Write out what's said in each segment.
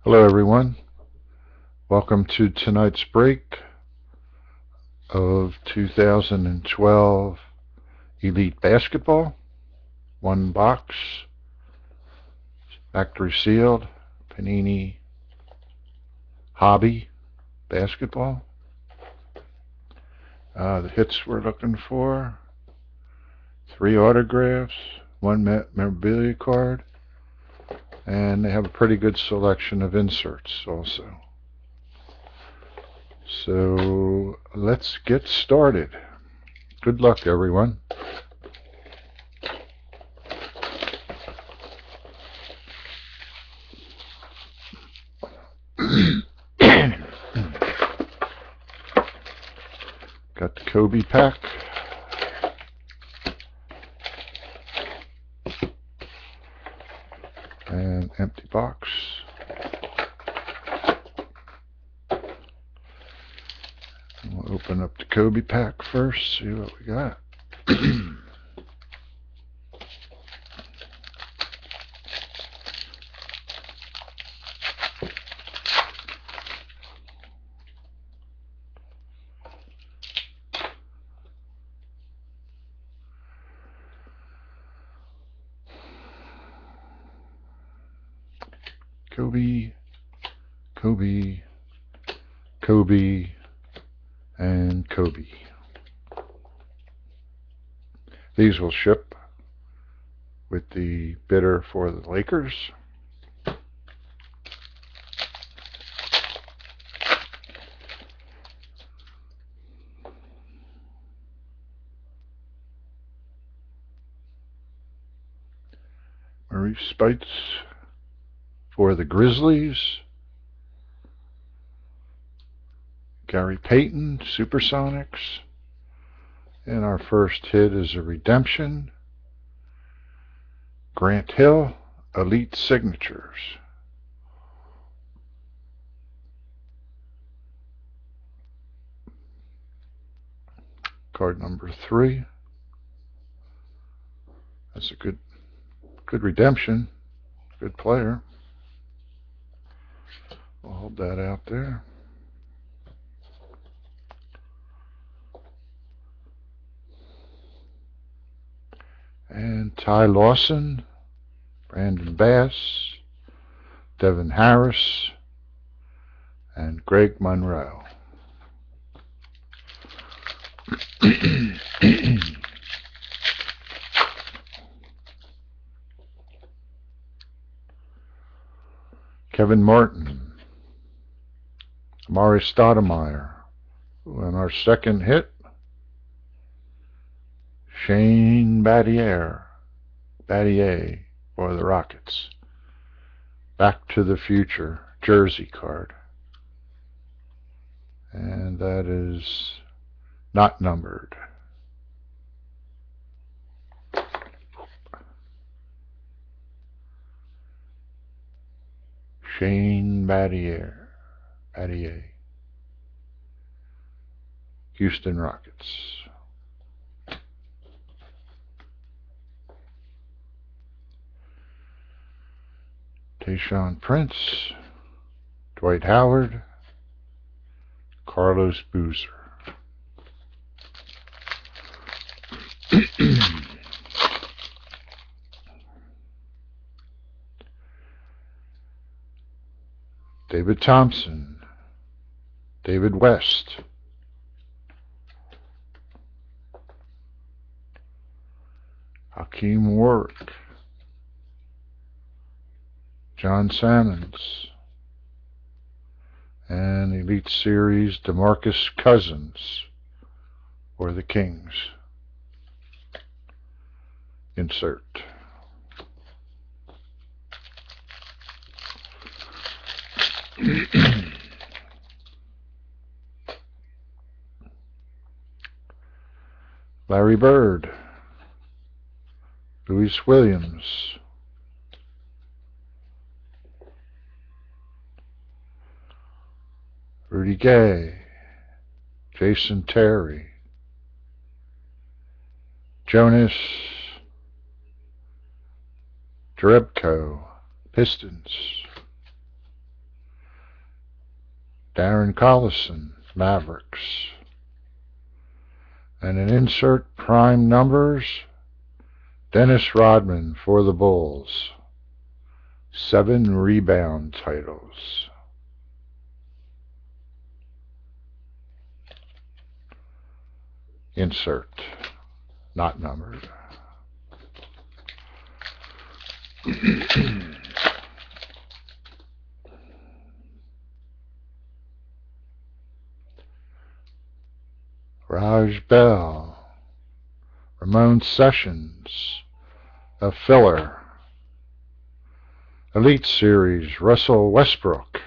Hello everyone, welcome to tonight's break of 2012 Elite Basketball. One box, factory sealed, Panini Hobby Basketball. The hits we're looking for: 3 autographs, 1 memorabilia card, and they have a pretty good selection of inserts also. So let's get started. Good luck, everyone. Got the Kobe pack. And empty box. We'll open up the Kobe pack first, see what we got. Kobe, Kobe, Kobe, and Kobe. These will ship with the bidder for the Lakers. Maurice Spites for the Grizzlies. Gary Payton, Supersonics. And our first hit is a redemption. Grant Hill, Elite Signatures. Card number 3. That's a good redemption. Good player. We'll hold that out there. And Ty Lawson, Brandon Bass, Devin Harris, and Greg Monroe. Kevin Martin, Amari Stoudemire, and our second hit, Shane Battier for the Rockets. Back to the Future jersey card. And that is not numbered. Shane Battier, Houston Rockets. Tayshaun Prince, Dwight Howard, Carlos Boozer. David Thompson, David West, Hakeem Warwick, John Salmons, and Elite Series DeMarcus Cousins for the Kings. Insert. Larry Bird, Louis Williams, Rudy Gay, Jason Terry, Jonas Jerebko, Pistons, Darren Collison, Mavericks. And an insert prime numbers, Dennis Rodman for the Bulls. 7 rebound titles. Insert, not numbered. Raj Bell, Ramon Sessions, a filler. Elite Series, Russell Westbrook,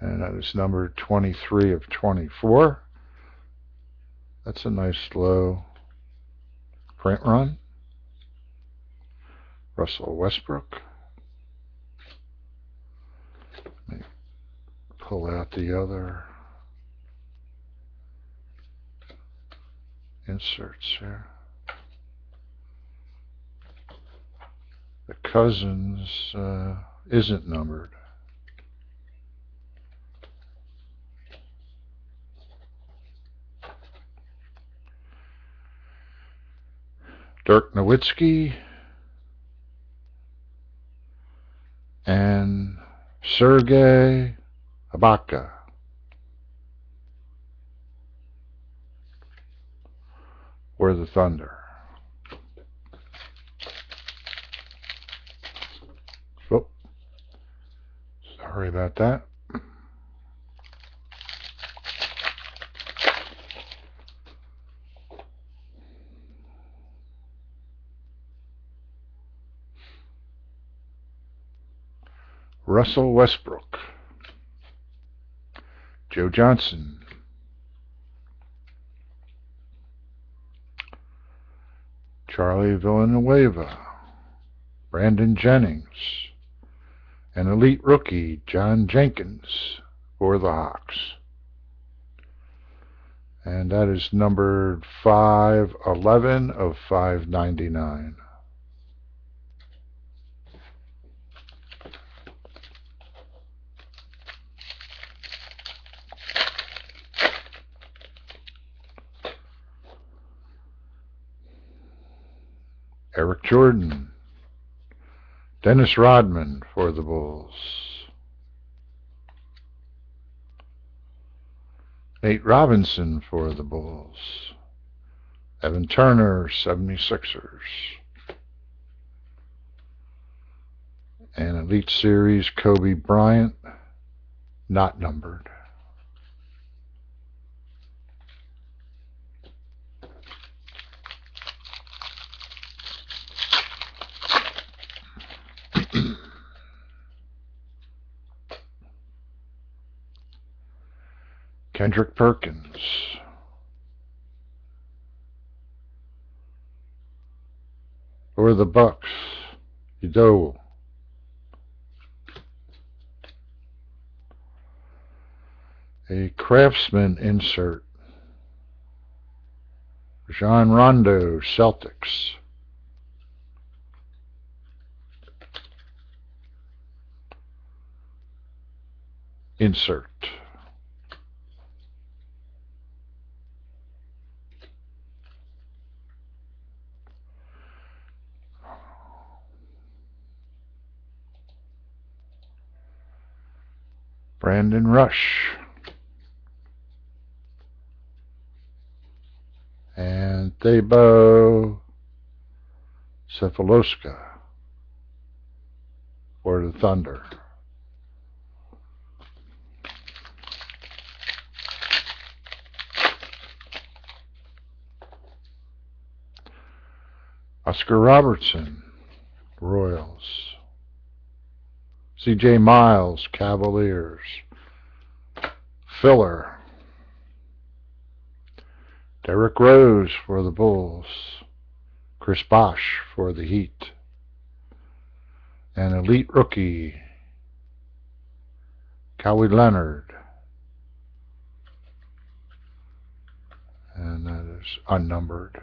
and that is number 23 of 24. That's a nice low print run. Russell Westbrook. Let me pull out the other inserts here. The Cousins isn't numbered. Dirk Nowitzki and Sergei Ibaka. For the Thunder. Oh, sorry about that. Russell Westbrook. Joe Johnson. Charlie Villanueva. Brandon Jennings. An elite rookie, John Jenkins, for the Hawks. And that is numbered 511 of 599. Eric Jordan. Dennis Rodman for the Bulls. Nate Robinson for the Bulls. Evan Turner, 76ers. And Elite Series, Kobe Bryant, not numbered. Kendrick Perkins. For the Bucks, Udoh. A Craftsman insert. Rajon Rondo, Celtics. Insert. Brandon Rush. And Thabo Cephalowska for the Thunder. Oscar Robertson, Royals. C.J. Miles, Cavaliers. Filler. Derrick Rose for the Bulls. Chris Bosh for the Heat. An elite rookie, Kawhi Leonard. And that is unnumbered.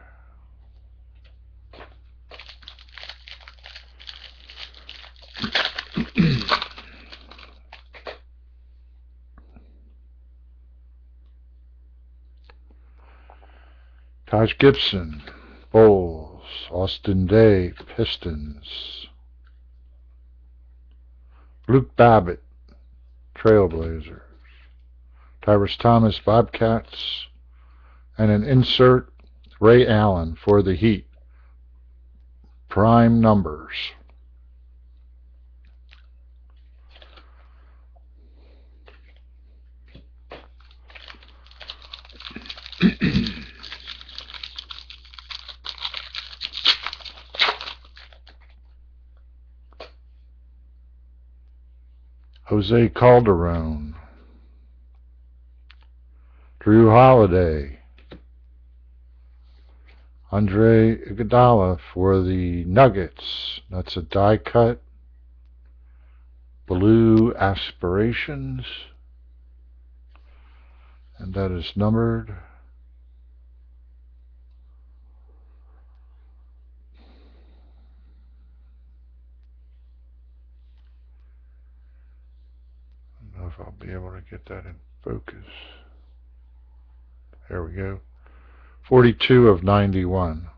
Taj Gibson, Bulls. Austin Day, Pistons. Luke Babbitt, Trailblazers. Tyrus Thomas, Bobcats. And an insert, Ray Allen for the Heat. Prime numbers. Jose Calderon. Drew Holiday. Andre Iguodala for the Nuggets. That's a die cut. Blue Aspirations. And that is numbered. I don't know if I'll be able to get that in focus. There we go. 42 of 91.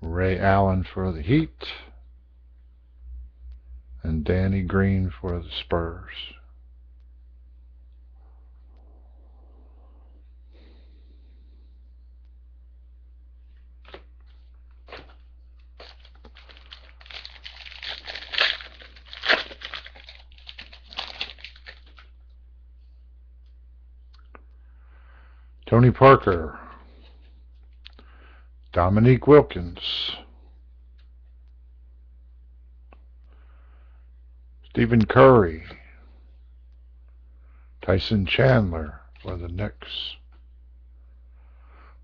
Ray Allen for the Heat. And Danny Green for the Spurs. Tony Parker. Dominique Wilkins. Stephen Curry. Tyson Chandler for the Knicks.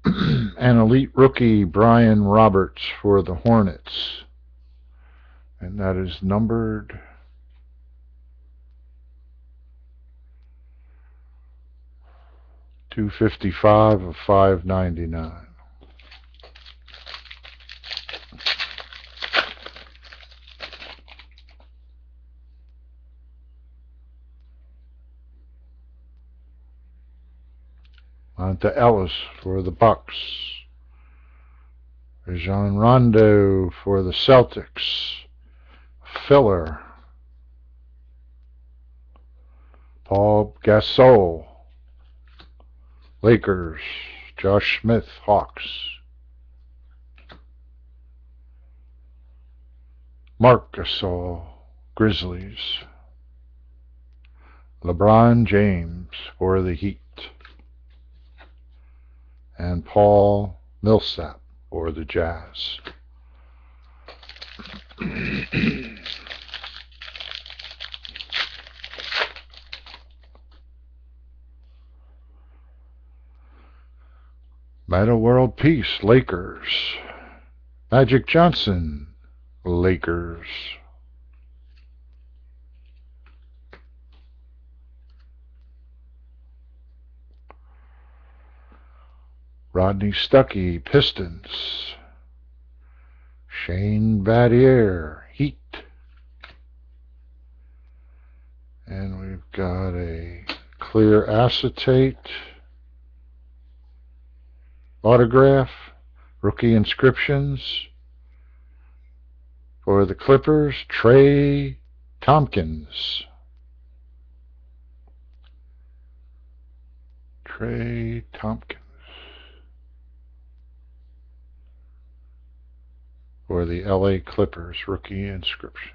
An elite rookie, Brian Roberts for the Hornets. And that is numbered 255 of 599. On to Ellis for the Bucks. Rajon Rondo for the Celtics. Filler. Paul Gasol, Lakers. Josh Smith, Hawks. Marc Gasol, Grizzlies. LeBron James for the Heat. And Paul Millsap for the Jazz. Meta World Peace, Lakers. Magic Johnson, Lakers. Rodney Stuckey, Pistons. Shane Battier, Heat. And we've got a clear acetate autograph, rookie inscriptions for the Clippers, Trey Tompkins. Trey Tompkins. For the LA Clippers, rookie inscriptions.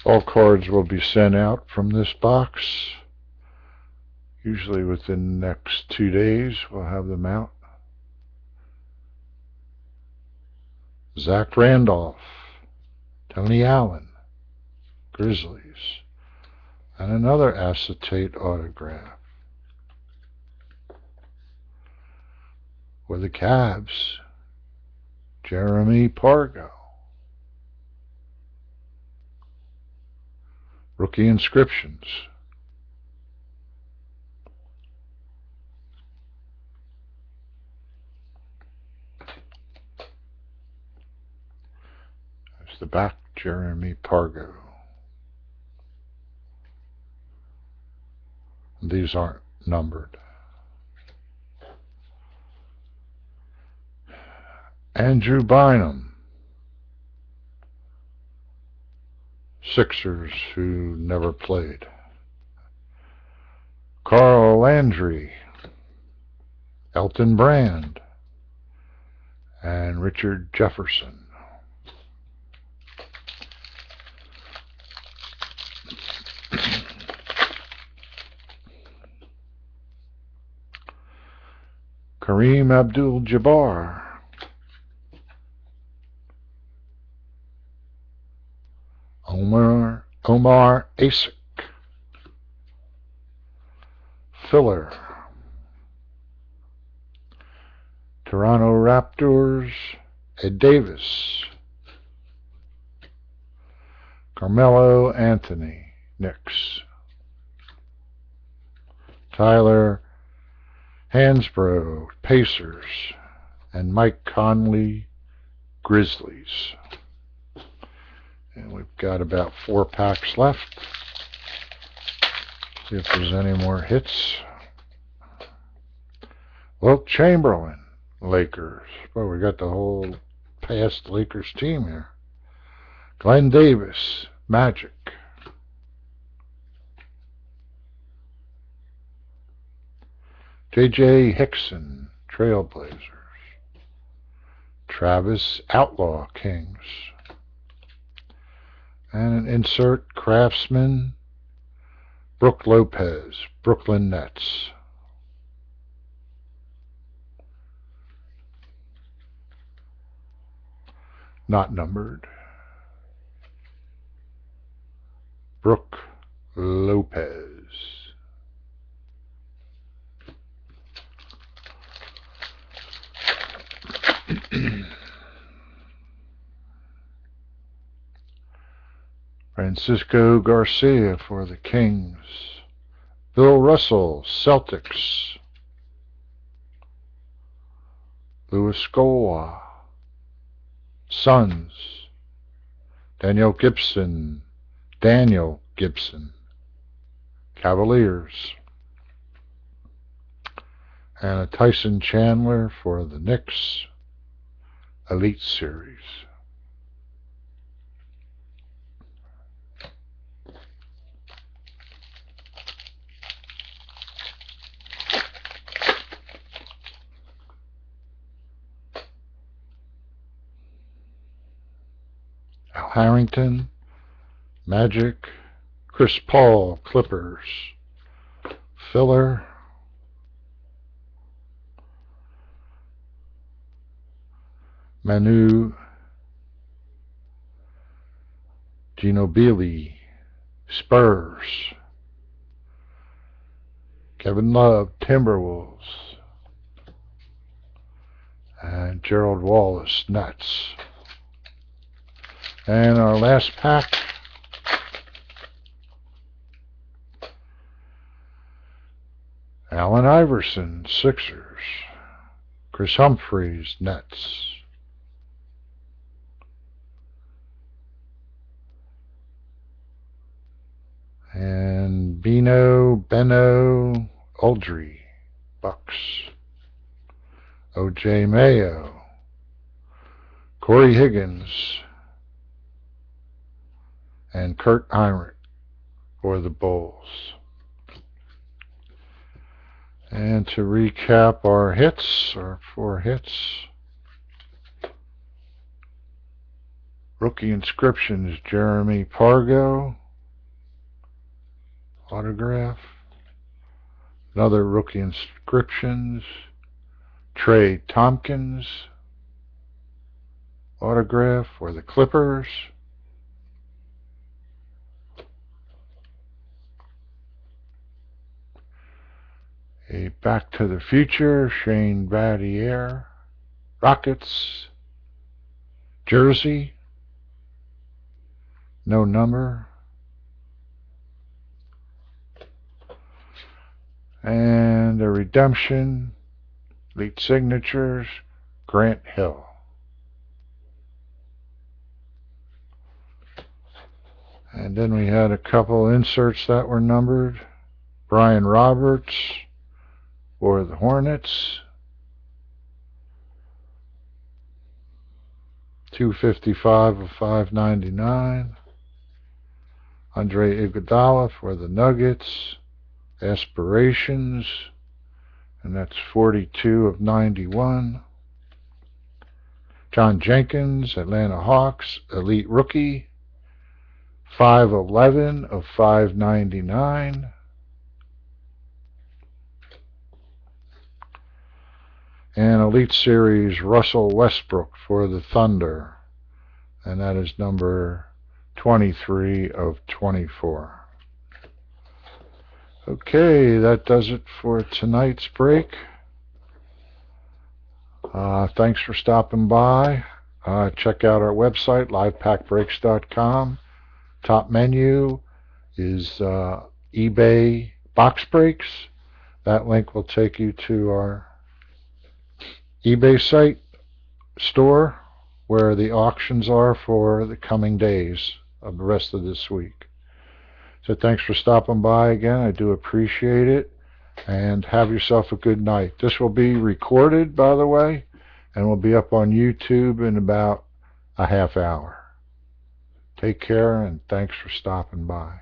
All cards will be sent out from this box. Usually within the next 2 days, we'll have them out. Zach Randolph, Tony Allen, Grizzlies. And another acetate autograph for the Cavs, Jeremy Pargo. Rookie inscriptions. the back, Jeremy Pargo. These aren't numbered. Andrew Bynum, Sixers, who never played. Carl Landry, Elton Brand, and Richard Jefferson. Kareem Abdul-Jabbar, Omar Asik, Filler, Toronto Raptors, Ed Davis, Carmelo Anthony, Knicks, Tyler Hansbrough, Pacers, and Mike Conley, Grizzlies. And we've got about 4 packs left. See if there's any more hits. Wilt Chamberlain, Lakers. Well, we got the whole past Lakers team here. Glenn Davis, Magic. J.J. Hickson, Trailblazers. Travis, Outlaw Kings. And an insert, Craftsman, Brook Lopez, Brooklyn Nets. Not numbered. Brook Lopez. Francisco Garcia for the Kings. Bill Russell, Celtics. Louis Scola, Suns. Daniel Gibson, Cavaliers. And a Tyson Chandler for the Knicks, Elite Series. Al Harrington, Magic. Chris Paul, Clippers. Filler. Manu Ginobili, Spurs. Kevin Love, Timberwolves. And Gerald Wallace, Nets. And our last pack, Allen Iverson, Sixers. Chris Humphries, Nets. And Beno Uldry, Bucks. O.J. Mayo, Corey Higgins, and Kurt Heinrich for the Bulls. And to recap our hits, our 4 hits. Rookie inscriptions, Jeremy Pargo, autograph. Another rookie inscriptions, Trey Tompkins, autograph for the Clippers. A Back to the Future, Shane Battier, Rockets, jersey, no number. And a redemption, elite signatures, Grant Hill. And then we had a couple inserts that were numbered. Brian Roberts for the Hornets. 255 of 599. Andre Iguodala for the Nuggets. Aspirations. And that's 42 of 91. John Jenkins, Atlanta Hawks, Elite Rookie. 511 of 599. And Elite Series Russell Westbrook for the Thunder. And that is number 23 of 24. Okay, that does it for tonight's break. Thanks for stopping by. Check out our website, livepackbreaks.com. Top menu is eBay box breaks. That link will take you to our eBay site store where the auctions are for the coming days of the rest of this week. So thanks for stopping by again. I do appreciate it. And have yourself a good night. This will be recorded, by the way, and will be up on YouTube in about a half hour. Take care, and thanks for stopping by.